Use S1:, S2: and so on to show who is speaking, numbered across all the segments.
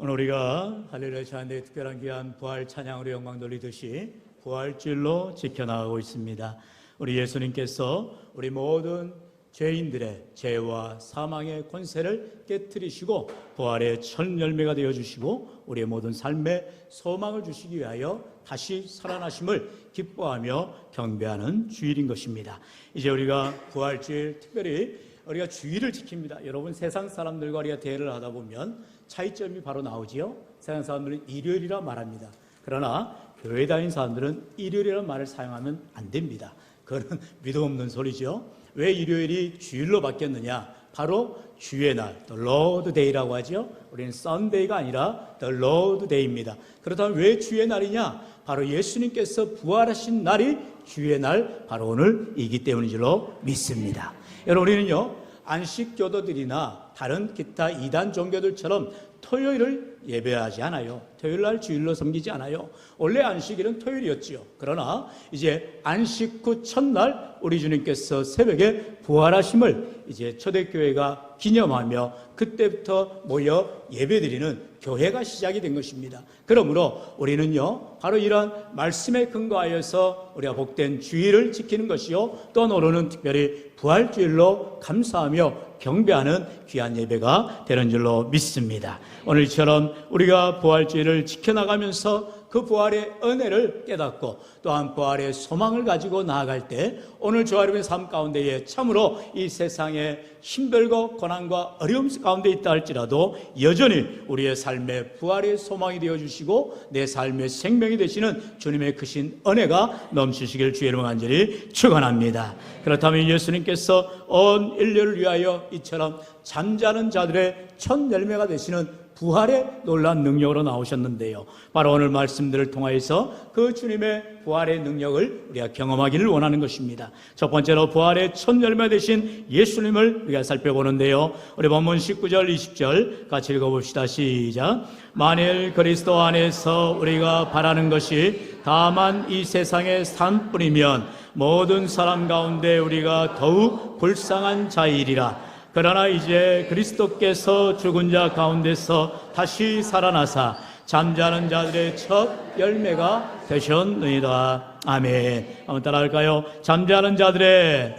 S1: 오늘 우리가 할렐루야 찬양의 특별한 귀한 부활 찬양으로 영광 돌리듯이 부활주일로 지켜나가고 있습니다. 우리 예수님께서 우리 모든 죄인들의 죄와 사망의 권세를 깨뜨리시고 부활의 첫 열매가 되어주시고 우리의 모든 삶에 소망을 주시기 위하여 다시 살아나심을 기뻐하며 경배하는 주일인 것입니다. 이제 우리가 부활주일, 특별히 우리가 주일을 지킵니다. 여러분, 세상 사람들과 우리가 대화를 하다 보면 차이점이 바로 나오지요. 세상 사람들은 일요일이라 말합니다. 그러나 교회 다니는 사람들은 일요일이라는 말을 사용하면 안 됩니다. 그건 믿음 없는 소리죠. 왜 일요일이 주일로 바뀌었느냐? 바로 주의 날, The Lord Day라고 하죠. 우리는 Sunday가 아니라 The Lord Day입니다. 그렇다면 왜 주의 날이냐? 바로 예수님께서 부활하신 날이 주의 날, 바로 오늘이기 때문인 줄로 믿습니다. 여러분, 우리는요, 안식교도들이나 다른 기타 이단 종교들처럼 토요일을 예배하지 않아요. 토요일 날 주일로 섬기지 않아요. 원래 안식일은 토요일이었지요. 그러나 이제 안식 후 첫날 우리 주님께서 새벽에 부활하심을 이제 초대교회가 기념하며 그때부터 모여 예배드리는 교회가 시작이 된 것입니다. 그러므로 우리는요, 바로 이러한 말씀에 근거하여서 우리가 복된 주일을 지키는 것이요, 또 오늘은 특별히 부활주일로 감사하며 경배하는 귀한 예배가 되는 줄로 믿습니다. 오늘처럼 우리가 부활주일을 지켜나가면서 그 부활의 은혜를 깨닫고 또한 부활의 소망을 가지고 나아갈 때 오늘 저와 여러분의 삶 가운데에 참으로 이 세상에 힘들고 고난과 어려움 가운데 있다 할지라도 여전히 우리의 삶에 부활의 소망이 되어주시고 내 삶의 생명이 되시는 주님의 크신 은혜가 넘치시길 주의 이름으로 간절히 축원합니다. 그렇다면 예수님께서 온 인류를 위하여 이처럼 잠자는 자들의 첫 열매가 되시는 부활의 놀라운 능력으로 나오셨는데요, 바로 오늘 말씀들을 통하여서 그 주님의 부활의 능력을 우리가 경험하기를 원하는 것입니다. 첫 번째로 부활의 첫 열매 되신 예수님을 우리가 살펴보는데요, 우리 본문 19절 20절 같이 읽어봅시다. 시작. 만일 그리스도 안에서 우리가 바라는 것이 다만 이 세상의 삶뿐이면 모든 사람 가운데 우리가 더욱 불쌍한 자이리라. 그러나 이제 그리스도께서 죽은 자 가운데서 다시 살아나사 잠자는 자들의 첫 열매가 되셨느니라. 아멘. 한번 따라할까요? 잠자는 자들의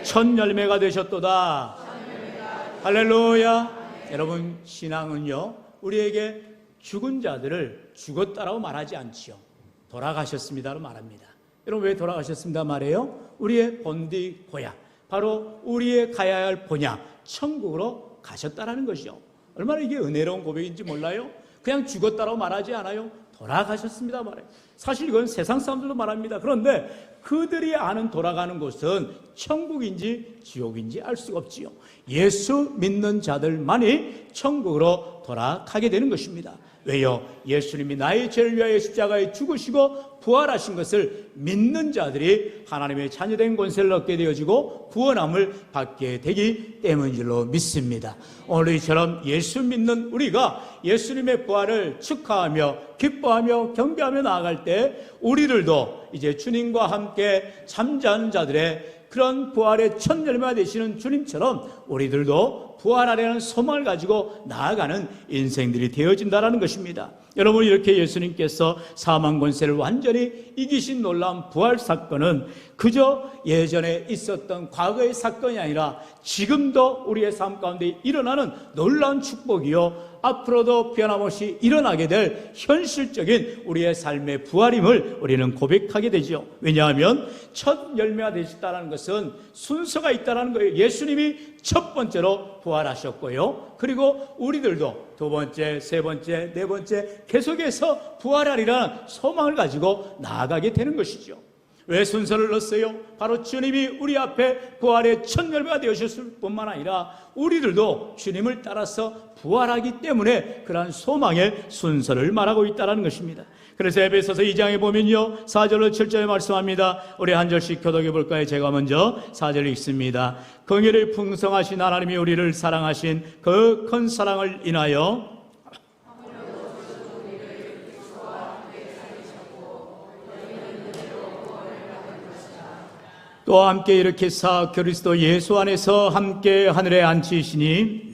S1: 첫 열매가 되셨도다. 할렐루야. 여러분, 신앙은요, 우리에게 죽은 자들을 죽었다라고 말하지 않지요. 돌아가셨습니다로 말합니다. 여러분, 왜 돌아가셨습니다 말해요? 우리의 본디 고향, 바로 우리의 가야 할 본향 천국으로 가셨다라는 것이죠. 얼마나 이게 은혜로운 고백인지 몰라요? 그냥 죽었다라고 말하지 않아요. 돌아가셨습니다 말해요. 사실 이건 세상 사람들도 말합니다. 그런데 그들이 아는 돌아가는 곳은 천국인지 지옥인지 알 수가 없지요. 예수 믿는 자들만이 천국으로 돌아가게 되는 것입니다. 왜요? 예수님이 나의 죄를 위하여 십자가에 죽으시고 부활하신 것을 믿는 자들이 하나님의 자녀된 권세를 얻게 되어지고 구원함을 받게 되기 때문인 줄로 믿습니다. 오늘 이처럼 예수 믿는 우리가 예수님의 부활을 축하하며 기뻐하며 경배하며 나아갈 때 우리들도 이제 주님과 함께 잠자는 자들의 그런 부활의 첫 열매가 되시는 주님처럼 우리들도 부활하려는 소망을 가지고 나아가는 인생들이 되어진다는 것입니다. 여러분, 이렇게 예수님께서 사망 권세를 완전히 이기신 놀라운 부활 사건은 그저 예전에 있었던 과거의 사건이 아니라 지금도 우리의 삶 가운데 일어나는 놀라운 축복이요, 앞으로도 변함없이 일어나게 될 현실적인 우리의 삶의 부활임을 우리는 고백하게 되죠. 왜냐하면 첫 열매가 되셨다는 것은 순서가 있다는 거예요. 예수님이 첫 번째로 부활하셨고요, 그리고 우리들도 두 번째, 세 번째, 네 번째 계속해서 부활하리라는 소망을 가지고 나아가게 되는 것이죠. 왜 순서를 넣었어요? 바로 주님이 우리 앞에 부활의 첫 열매가 되셨을 뿐만 아니라 우리들도 주님을 따라서 부활하기 때문에 그러한 소망의 순서를 말하고 있다는 것입니다. 그래서 에베소서 2장에 보면요, 4절로 7절에 말씀합니다. 우리 한 절씩 교독해 볼까요? 제가 먼저 4절 읽습니다. 긍휼이 풍성하신 하나님이 우리를 사랑하신 그 큰 사랑을 인하여 또 함께 일으키사 그리스도 예수 안에서 함께 하늘에 앉히시니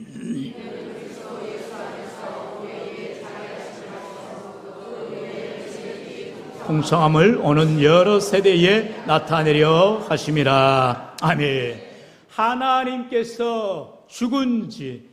S1: 풍성함을 오는 여러 세대에 나타내려 하심이라. 아멘. 하나님께서 죽은 지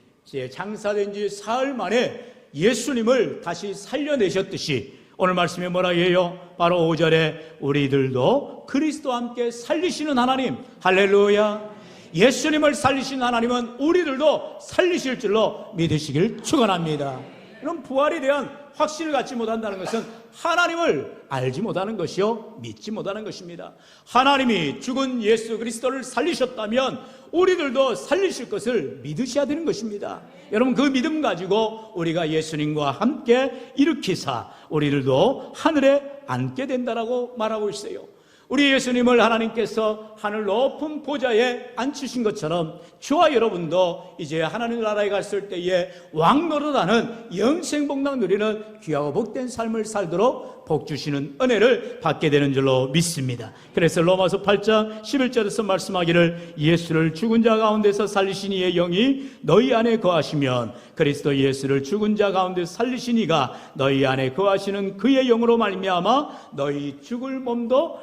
S1: 장사된 지 사흘 만에 예수님을 다시 살려내셨듯이 오늘 말씀에 뭐라 해요? 바로 5절에 우리들도 그리스도와 함께 살리시는 하나님, 할렐루야. 예수님을 살리신 하나님은 우리들도 살리실 줄로 믿으시길 축원합니다. 이런 부활에 대한 확신을 갖지 못한다는 것은 하나님을 알지 못하는 것이요, 믿지 못하는 것입니다. 하나님이 죽은 예수 그리스도를 살리셨다면 우리들도 살리실 것을 믿으셔야 되는 것입니다. 여러분, 그 믿음 가지고 우리가 예수님과 함께 일으키사 우리들도 하늘에 앉게 된다라고 말하고 있어요. 우리 예수님을 하나님께서 하늘 높은 보좌에 앉히신 것처럼 저와 여러분도 이제 하나님 나라에 갔을 때에 왕노릇하는 영생복락 누리는 귀하고 복된 삶을 살도록 복 주시는 은혜를 받게 되는 줄로 믿습니다. 그래서 로마서 8장 11절에서 말씀하기를 예수를 죽은 자 가운데서 살리신 이의 영이 너희 안에 거하시면 그리스도 예수를 죽은 자 가운데 살리신 이가 너희 안에 거하시는 그의 영으로 말미암아 너희 죽을 몸도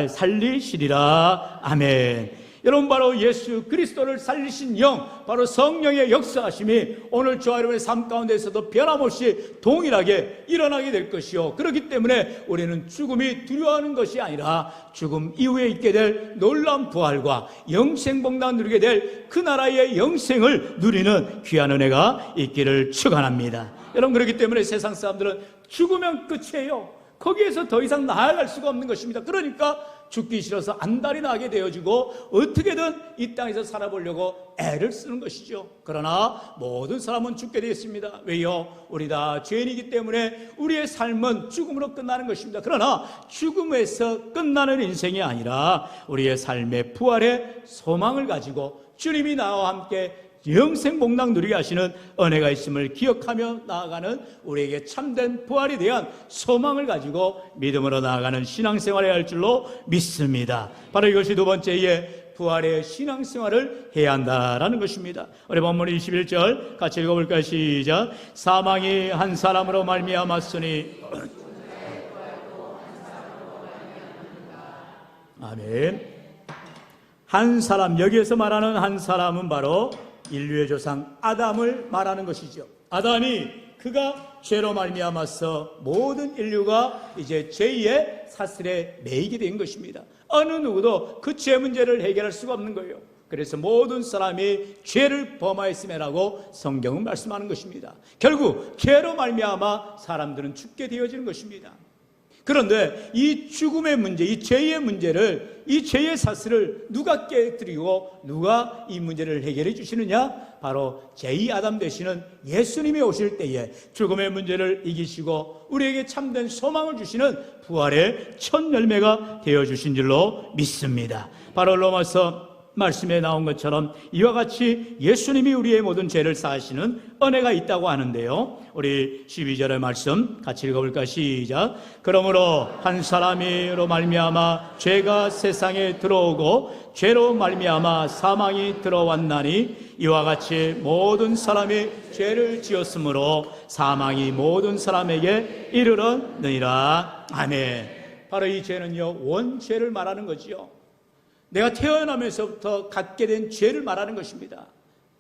S1: 살리시리라. 아멘. 여러분, 바로 예수 그리스도를 살리신 영, 바로 성령의 역사하심이 오늘 저와 여러분의 삶 가운데서도 변함없이 동일하게 일어나게 될 것이요, 그렇기 때문에 우리는 죽음이 두려워하는 것이 아니라 죽음 이후에 있게 될 놀라운 부활과 영생복락 누리게 될 그 나라의 영생을 누리는 귀한 은혜가 있기를 축원합니다. 여러분, 그렇기 때문에 세상 사람들은 죽으면 끝이에요. 거기에서 더 이상 나아갈 수가 없는 것입니다. 그러니까 죽기 싫어서 안달이 나게 되어지고 어떻게든 이 땅에서 살아보려고 애를 쓰는 것이죠. 그러나 모든 사람은 죽게 되었습니다. 왜요? 우리 다 죄인이기 때문에 우리의 삶은 죽음으로 끝나는 것입니다. 그러나 죽음에서 끝나는 인생이 아니라 우리의 삶의 부활의 소망을 가지고 주님이 나와 함께 영생복락 누리게 하시는 은혜가 있음을 기억하며 나아가는 우리에게 참된 부활에 대한 소망을 가지고 믿음으로 나아가는 신앙생활을 할 줄로 믿습니다. 바로 이것이 두 번째의 부활의 신앙생활을 해야 한다라는 것입니다. 우리 본문 21절 같이 읽어볼까요? 시작. 사망이 한 사람으로 말미암았으니 아멘. 한 사람, 여기에서 말하는 한 사람은 바로 인류의 조상 아담을 말하는 것이죠. 아담이 그가 죄로 말미암아서 모든 인류가 이제 죄의 사슬에 매이게 된 것입니다. 어느 누구도 그 죄 문제를 해결할 수가 없는 거예요. 그래서 모든 사람이 죄를 범하였음이라고 성경은 말씀하는 것입니다. 결국 죄로 말미암아 사람들은 죽게 되어지는 것입니다. 그런데 이 죽음의 문제, 이 죄의 문제를, 이 죄의 사슬을 누가 깨뜨리고 누가 이 문제를 해결해 주시느냐? 바로 제2아담 되시는 예수님이 오실 때에 죽음의 문제를 이기시고 우리에게 참된 소망을 주시는 부활의 첫 열매가 되어주신 줄로 믿습니다. 바로 로마서 말씀에 나온 것처럼 이와 같이 예수님이 우리의 모든 죄를 사하시는 은혜가 있다고 하는데요, 우리 12절의 말씀 같이 읽어볼까? 시작. 그러므로 한 사람이로 말미암아 죄가 세상에 들어오고 죄로 말미암아 사망이 들어왔나니 이와 같이 모든 사람이 죄를 지었으므로 사망이 모든 사람에게 이르렀느니라. 아멘. 바로 이 죄는요, 원죄를 말하는 거지요. 내가 태어나면서부터 갖게 된 죄를 말하는 것입니다.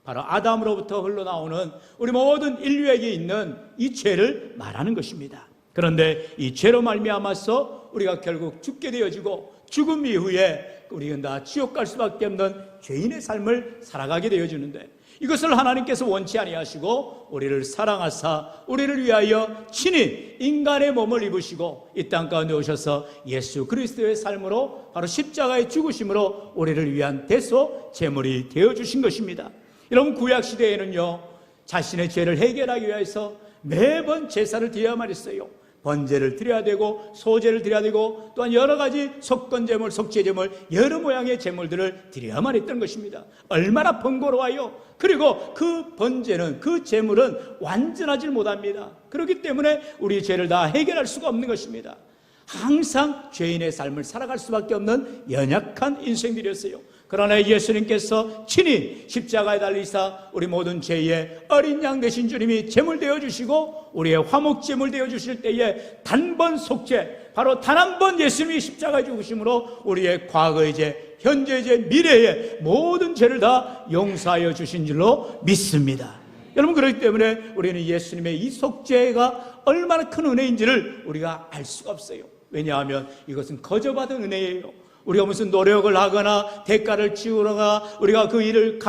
S1: 바로 아담으로부터 흘러나오는 우리 모든 인류에게 있는 이 죄를 말하는 것입니다. 그런데 이 죄로 말미암아서 우리가 결국 죽게 되어지고 죽음 이후에 우리는 다 지옥 갈 수밖에 없는 죄인의 삶을 살아가게 되어지는데, 이것을 하나님께서 원치 아니하시고 우리를 사랑하사 우리를 위하여 친히 인간의 몸을 입으시고 이 땅 가운데 오셔서 예수 그리스도의 삶으로, 바로 십자가의 죽으심으로 우리를 위한 대속 제물이 되어주신 것입니다. 여러분, 구약시대에는요, 자신의 죄를 해결하기 위해서 매번 제사를 드려야만 했어요. 번제를 드려야 되고 소제를 드려야 되고 또한 여러 가지 속건제물, 속죄제물, 여러 모양의 제물들을 드려야만 했던 것입니다. 얼마나 번거로워요. 그리고 그 번제는, 그 제물은 완전하지 못합니다. 그렇기 때문에 우리 죄를 다 해결할 수가 없는 것입니다. 항상 죄인의 삶을 살아갈 수밖에 없는 연약한 인생들이었어요. 그러나 예수님께서 친히 십자가에 달리사 우리 모든 죄의 어린 양 되신 주님이 제물 되어 주시고 우리의 화목 제물 되어 주실 때에 단번 속죄, 바로 단 한 번 예수님이 십자가에 죽으심으로 우리의 과거의 죄, 현재의 죄, 미래의 모든 죄를 다 용서하여 주신 줄로 믿습니다. 여러분, 그렇기 때문에 우리는 예수님의 이 속죄가 얼마나 큰 은혜인지를 우리가 알 수가 없어요. 왜냐하면 이것은 거저받은 은혜예요. 우리가 무슨 노력을 하거나 대가를 치르거나 우리가 그 일을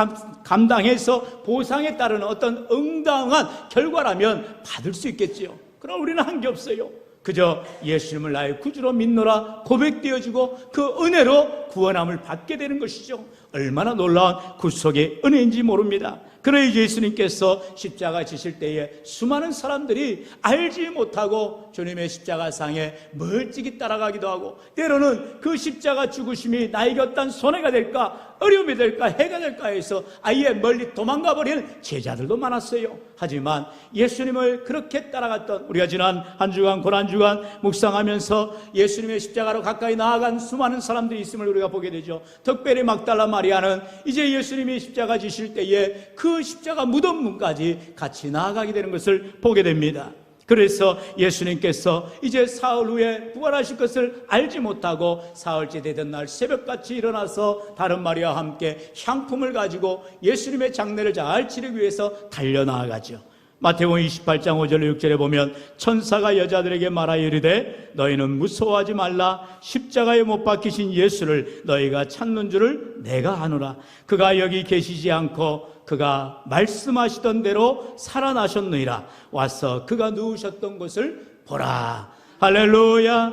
S1: 감당해서 보상에 따른 어떤 응당한 결과라면 받을 수 있겠지요. 그러나 우리는 한 게 없어요. 그저 예수님을 나의 구주로 믿노라 고백되어지고 그 은혜로 구원함을 받게 되는 것이죠. 얼마나 놀라운 구속의 은혜인지 모릅니다. 그러나 예수님께서 십자가 지실 때에 수많은 사람들이 알지 못하고 주님의 십자가상에 멀찍이 따라가기도 하고, 때로는 그 십자가 죽으심이 나에게 어떤 손해가 될까, 어려움이 될까, 해가 될까 해서 아예 멀리 도망가 버리는 제자들도 많았어요. 하지만 예수님을 그렇게 따라갔던, 우리가 지난 한 주간 고난주간 묵상하면서 예수님의 십자가로 가까이 나아간 수많은 사람들이 있음을 우리가 보게 되죠. 특별히 막달라 마리아는 이제 예수님이 십자가 지실 때에 그 십자가 무덤 문까지 같이 나아가게 되는 것을 보게 됩니다. 그래서 예수님께서 이제 사흘 후에 부활하실 것을 알지 못하고 사흘째 되던 날 새벽같이 일어나서 다른 마리아와 함께 향품을 가지고 예수님의 장례를 잘 치르기 위해서 달려나아가죠. 마태복음 28장 5절 6절에 보면 천사가 여자들에게 말하여 이르되 너희는 무서워하지 말라. 십자가에 못 박히신 예수를 너희가 찾는 줄을 내가 아노라. 그가 여기 계시지 않고 그가 말씀하시던 대로 살아나셨느니라. 와서 그가 누우셨던 곳을 보라. 할렐루야.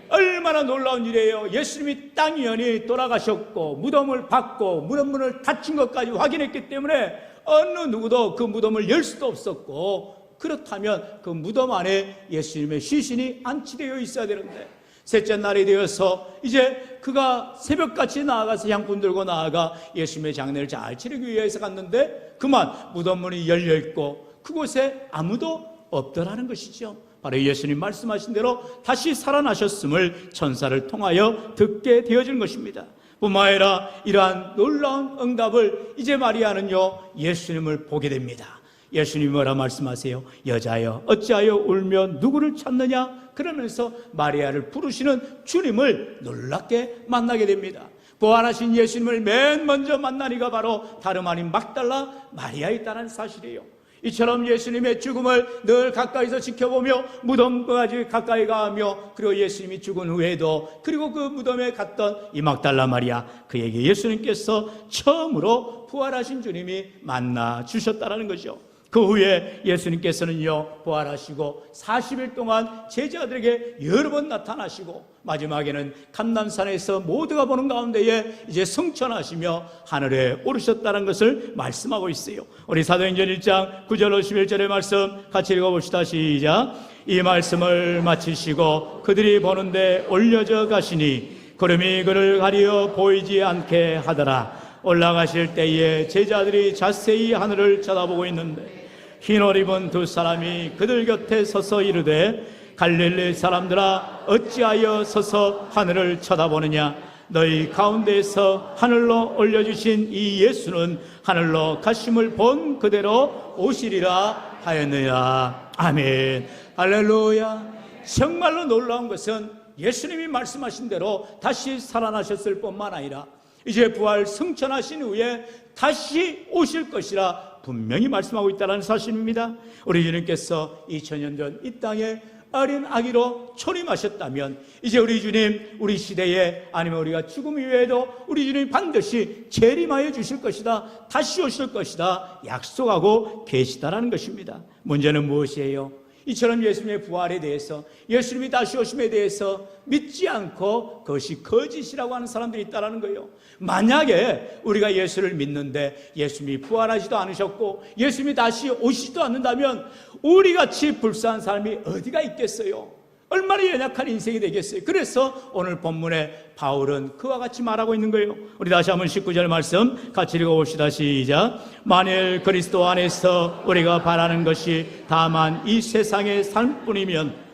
S1: 얼마나 놀라운 일이에요. 예수님이 땅 위연히 돌아가셨고 무덤을 받고 무덤 문을 닫힌 것까지 확인했기 때문에 어느 누구도 그 무덤을 열 수도 없었고, 그렇다면 그 무덤 안에 예수님의 시신이 안치되어 있어야 되는데, 셋째 날이 되어서 이제 그가 새벽같이 나아가서 향품 들고 나아가 예수님의 장례를 잘 치르기 위해서 갔는데 그만 무덤 문이 열려있고 그곳에 아무도 없더라는 것이죠. 바로 예수님 말씀하신 대로 다시 살아나셨음을 천사를 통하여 듣게 되어진 것입니다. 뿐만 아니라 이러한 놀라운 응답을 이제 마리아는요 예수님을 보게 됩니다. 예수님이 뭐라 말씀하세요? 여자여 어찌하여 울며 누구를 찾느냐? 그러면서 마리아를 부르시는 주님을 놀랍게 만나게 됩니다. 부활하신 예수님을 맨 먼저 만난 이가 바로 다름 아닌 막달라 마리아였다는 사실이에요. 이처럼 예수님의 죽음을 늘 가까이서 지켜보며 무덤까지 가까이 가며, 그리고 예수님이 죽은 후에도 그리고 그 무덤에 갔던 이 막달라 마리아, 그에게 예수님께서 처음으로 부활하신 주님이 만나 주셨다는 거죠. 그 후에 예수님께서는요 부활하시고 40일 동안 제자들에게 여러 번 나타나시고 마지막에는 감람산에서 모두가 보는 가운데에 이제 승천하시며 하늘에 오르셨다는 것을 말씀하고 있어요. 우리 사도행전 1장 9절 51절의 말씀 같이 읽어봅시다. 시작. 이 말씀을 마치시고 그들이 보는데 올려져 가시니 구름이 그를 가리어 보이지 않게 하더라. 올라가실 때에 제자들이 자세히 하늘을 쳐다보고 있는데 흰옷 입은 두 사람이 그들 곁에 서서 이르되 갈릴리 사람들아 어찌하여 서서 하늘을 쳐다보느냐? 너희 가운데에서 하늘로 올려주신 이 예수는 하늘로 가심을 본 그대로 오시리라 하였느니라. 아멘. 할렐루야. 정말로 놀라운 것은 예수님이 말씀하신 대로 다시 살아나셨을 뿐만 아니라 이제 부활 승천하신 후에 다시 오실 것이라 분명히 말씀하고 있다는 사실입니다. 우리 주님께서 2000년 전 이 땅에 어린 아기로 초림하셨다면 이제 우리 주님, 우리 시대에 아니면 우리가 죽음 이후에도 우리 주님 반드시 재림하여 주실 것이다, 다시 오실 것이다 약속하고 계시다라는 것입니다. 문제는 무엇이에요? 이처럼 예수님의 부활에 대해서, 예수님이 다시 오심에 대해서 믿지 않고 그것이 거짓이라고 하는 사람들이 있다는 거예요. 만약에 우리가 예수를 믿는데 예수님이 부활하지도 않으셨고 예수님이 다시 오시지도 않는다면 우리같이 불쌍한 사람이 어디가 있겠어요? 얼마나 연약한 인생이 되겠어요? 그래서 오늘 본문에 바울은 그와 같이 말하고 있는 거예요. 우리 다시 한번 19절 말씀 같이 읽어봅시다. 시작. 만일 그리스도 안에서 우리가 바라는 것이 다만 이 세상의 삶뿐이면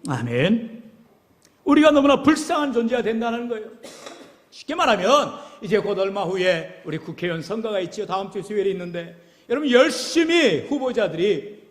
S1: 아멘. 우리가 너무나 불쌍한 존재가 된다는 거예요. 쉽게 말하면 이제 곧 얼마 후에 우리 국회의원 선거가 있죠. 다음 주 수요일에 있는데 여러분 열심히 후보자들이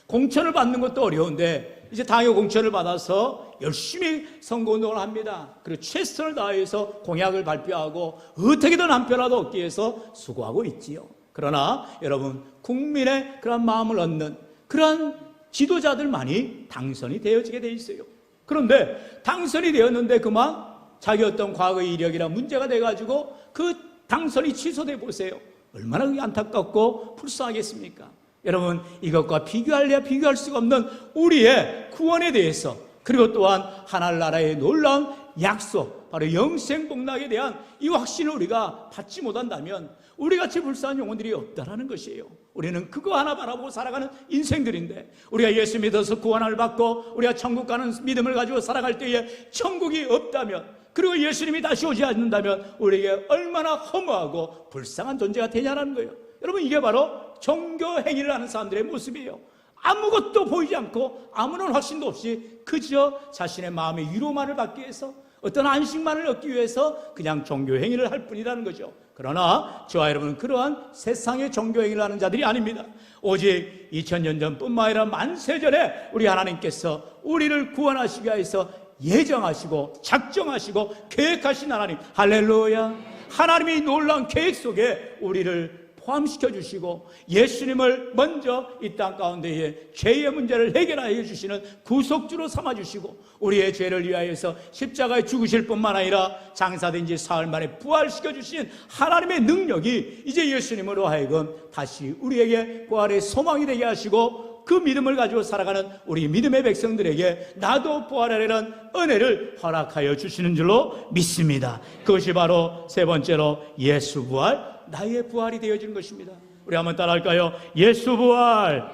S1: 공천을 받는 것도 어려운데 이제 당의 공천을 받아서 열심히 선거운동을 합니다. 그리고 최선을 다해서 공약을 발표하고 어떻게든 한 표라도 얻기 위해서 수고하고 있지요. 그러나 여러분 국민의 그런 마음을 얻는 그런 지도자들만이 당선이 되어지게 돼 있어요. 그런데 당선이 되었는데 그만 자기 어떤 과거의 이력이나 문제가 돼가지고 그 당선이 취소돼 보세요. 얼마나 안타깝고 불쌍하겠습니까? 여러분 이것과 비교할래야 비교할 수가 없는 우리의 구원에 대해서 그리고 또한 하늘나라의 놀라운 약속 바로 영생복락에 대한 이 확신을 우리가 받지 못한다면 우리같이 불쌍한 영혼들이 없다라는 것이에요. 우리는 그거 하나 바라보고 살아가는 인생들인데 우리가 예수 믿어서 구원을 받고 우리가 천국 가는 믿음을 가지고 살아갈 때에 천국이 없다면 그리고 예수님이 다시 오지 않는다면 우리에게 얼마나 허무하고 불쌍한 존재가 되냐는 거예요. 여러분 이게 바로 종교 행위를 하는 사람들의 모습이에요. 아무것도 보이지 않고 아무런 확신도 없이 그저 자신의 마음의 위로만을 받기 위해서 어떤 안식만을 얻기 위해서 그냥 종교 행위를 할 뿐이라는 거죠. 그러나 저와 여러분은 그러한 세상의 종교 행위를 하는 자들이 아닙니다. 오직 2000년 전뿐만 아니라 만세전에 우리 하나님께서 우리를 구원하시기 위해서 예정하시고 작정하시고 계획하신 하나님, 할렐루야. 하나님의 놀라운 계획 속에 우리를 포함시켜 주시고 예수님을 먼저 이 땅 가운데에 죄의 문제를 해결하여 주시는 구속주로 삼아 주시고 우리의 죄를 위하여서 십자가에 죽으실 뿐만 아니라 장사된 지 사흘 만에 부활시켜 주신 하나님의 능력이 이제 예수님으로 하여금 다시 우리에게 부활의 소망이 되게 하시고 그 믿음을 가지고 살아가는 우리 믿음의 백성들에게 나도 부활하리라는 은혜를 허락하여 주시는 줄로 믿습니다. 그것이 바로 세 번째로 예수 부활, 나의 부활이 되어지는 것입니다. 우리 한번 따라할까요? 예수 부활,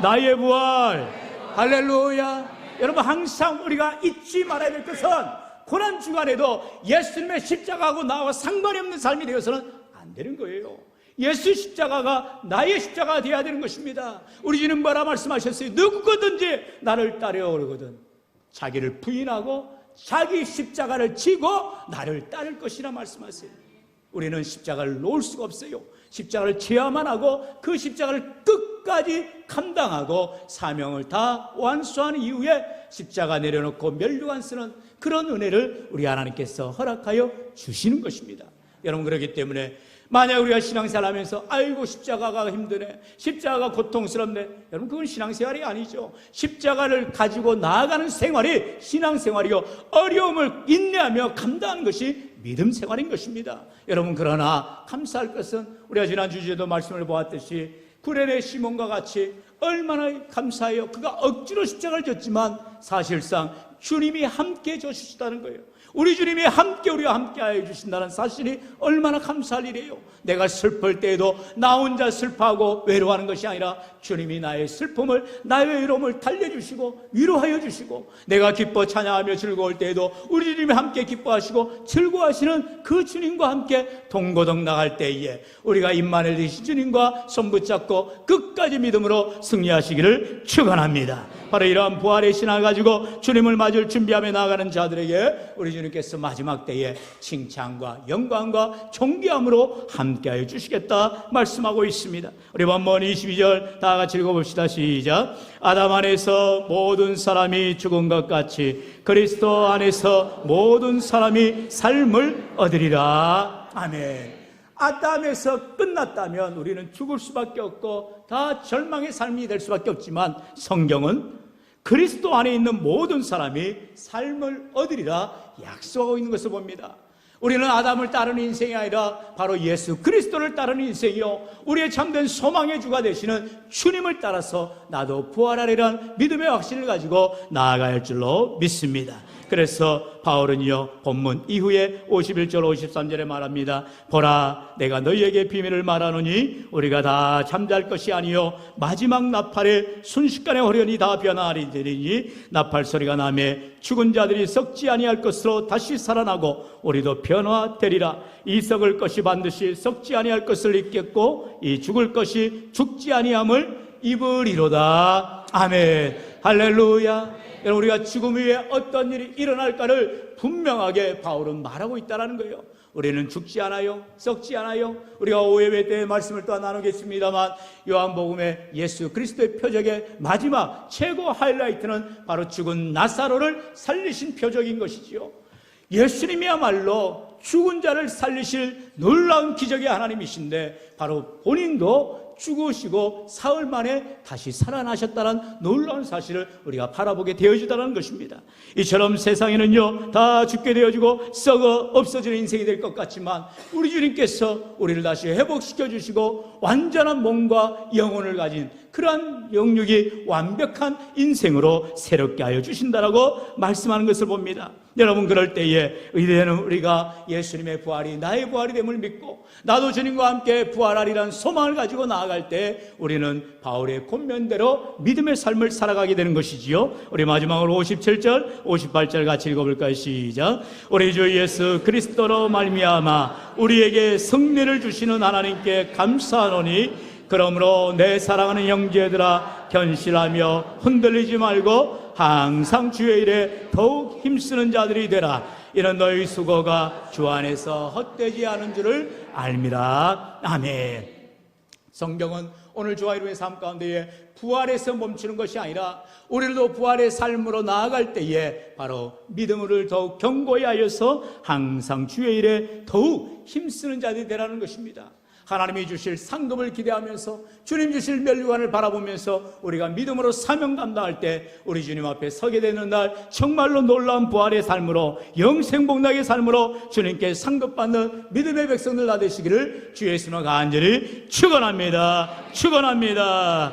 S1: 나의 부활, 할렐루야. 여러분 항상 우리가 잊지 말아야 될 것은 고난주간에도 예수님의 십자가하고 나와 상관이 없는 삶이 되어서는 안 되는 거예요. 예수 십자가가 나의 십자가가 되어야 되는 것입니다. 우리 주님 뭐라 말씀하셨어요? 누구든지 나를 따르거든 자기를 부인하고 자기 십자가를 지고 나를 따를 것이라 말씀하세요. 우리는 십자가를 놓을 수가 없어요. 십자가를 져야만 하고 그 십자가를 끝까지 감당하고 사명을 다 완수한 이후에 십자가 내려놓고 면류관 쓰는 그런 은혜를 우리 하나님께서 허락하여 주시는 것입니다. 여러분 그렇기 때문에 만약 우리가 신앙생활하면서 아이고 십자가가 힘드네, 십자가가 고통스럽네, 여러분 그건 신앙생활이 아니죠. 십자가를 가지고 나아가는 생활이 신앙생활이요, 어려움을 인내하며 감당하는 것이 믿음 생활인 것입니다. 여러분 그러나 감사할 것은 우리가 지난주 주에도 말씀을 보았듯이 구레네 시몬과 같이 얼마나 감사해요. 그가 억지로 십자가를 졌지만 사실상 주님이 함께 져주셨다는 거예요. 우리 주님이 함께 우리와 함께하여 주신다는 사실이 얼마나 감사할 일이에요. 내가 슬플 때에도 나 혼자 슬퍼하고 외로워하는 것이 아니라 주님이 나의 슬픔을, 나의 외로움을 달래주시고 위로하여 주시고, 내가 기뻐 찬양하며 즐거울 때에도 우리 주님이 함께 기뻐하시고 즐거워하시는 그 주님과 함께 동고동 나갈 때에 우리가 임마누엘 되신 주님과 손붙잡고 끝까지 믿음으로 승리하시기를 축원합니다. 바로 이러한 부활의 신앙을 가지고 주님을 맞을 준비하며 나아가는 자들에게 우리 주님께서 마지막 때에 칭찬과 영광과 존귀함으로 함께하여 주시겠다 말씀하고 있습니다. 우리 본문 22절 다 같이 읽어봅시다. 시작. 아담 안에서 모든 사람이 죽은 것 같이 그리스도 안에서 모든 사람이 삶을 얻으리라. 아멘. 아담에서 끝났다면 우리는 죽을 수밖에 없고 다 절망의 삶이 될 수밖에 없지만 성경은 그리스도 안에 있는 모든 사람이 삶을 얻으리라 약속하고 있는 것을 봅니다. 우리는 아담을 따르는 인생이 아니라 바로 예수 그리스도를 따르는 인생이요, 우리의 참된 소망의 주가 되시는 주님을 따라서 나도 부활하리라는 믿음의 확신을 가지고 나아가야 할 줄로 믿습니다. 그래서 바울은요, 본문 이후에 51절 53절에 말합니다. 보라, 내가 너희에게 비밀을 말하노니 우리가 다 잠잘 것이 아니요 마지막 나팔에 순식간에 호련히 다 변화하리니 나팔 소리가 나매 죽은 자들이 썩지 아니할 것으로 다시 살아나고 우리도 변화되리라. 이 썩을 것이 반드시 썩지 아니할 것을 입겠고 이 죽을 것이 죽지 아니함을 입으리로다. 아멘. 할렐루야. 여러분, 우리가 죽음 위에 어떤 일이 일어날까를 분명하게 바울은 말하고 있다는 거예요. 우리는 죽지 않아요, 썩지 않아요. 우리가 오예배 때 말씀을 또 나누겠습니다만, 요한복음의 예수 그리스도의 표적의 마지막 최고 하이라이트는 바로 죽은 나사로를 살리신 표적인 것이지요. 예수님이야말로 죽은 자를 살리실 놀라운 기적의 하나님이신데, 바로 본인도 죽으시고 사흘 만에 다시 살아나셨다는 놀라운 사실을 우리가 바라보게 되어지다는 것입니다. 이처럼 세상에는요, 다 죽게 되어지고 썩어 없어지는 인생이 될 것 같지만, 우리 주님께서 우리를 다시 회복시켜 주시고 완전한 몸과 영혼을 가진 그러한 영육이 완벽한 인생으로 새롭게 하여 주신다라고 말씀하는 것을 봅니다. 여러분, 그럴 때에 이제는 우리가 예수님의 부활이 나의 부활이 됨을 믿고 나도 주님과 함께 부활하리라는 소망을 가지고 나아갈 때 우리는 바울의 권면대로 믿음의 삶을 살아가게 되는 것이지요. 우리 마지막으로 57절, 58절 같이 읽어볼까요? 시작. 우리 주 예수 그리스도로 말미암아 우리에게 승리를 주시는 하나님께 감사하노니, 그러므로 내 사랑하는 형제들아, 견실하며 흔들리지 말고 항상 주의 일에 더욱 힘쓰는 자들이 되라. 이는 너희 수고가 주 안에서 헛되지 않은 줄을 알미라. 아멘. 성경은 오늘 주와 이루의 삶 가운데에 부활에서 멈추는 것이 아니라 우리도 부활의 삶으로 나아갈 때에 바로 믿음을 더욱 견고히 하여서 항상 주의 일에 더욱 힘쓰는 자들이 되라는 것입니다. 하나님이 주실 상급을 기대하면서 주님 주실 멸류관을 바라보면서 우리가 믿음으로 사명 감당할 때 우리 주님 앞에 서게 되는 날, 정말로 놀라운 부활의 삶으로, 영생복락의 삶으로 주님께 상급받는 믿음의 백성들 다 되시기를 주 예수님과 간절히 축원합니다. 축원합니다.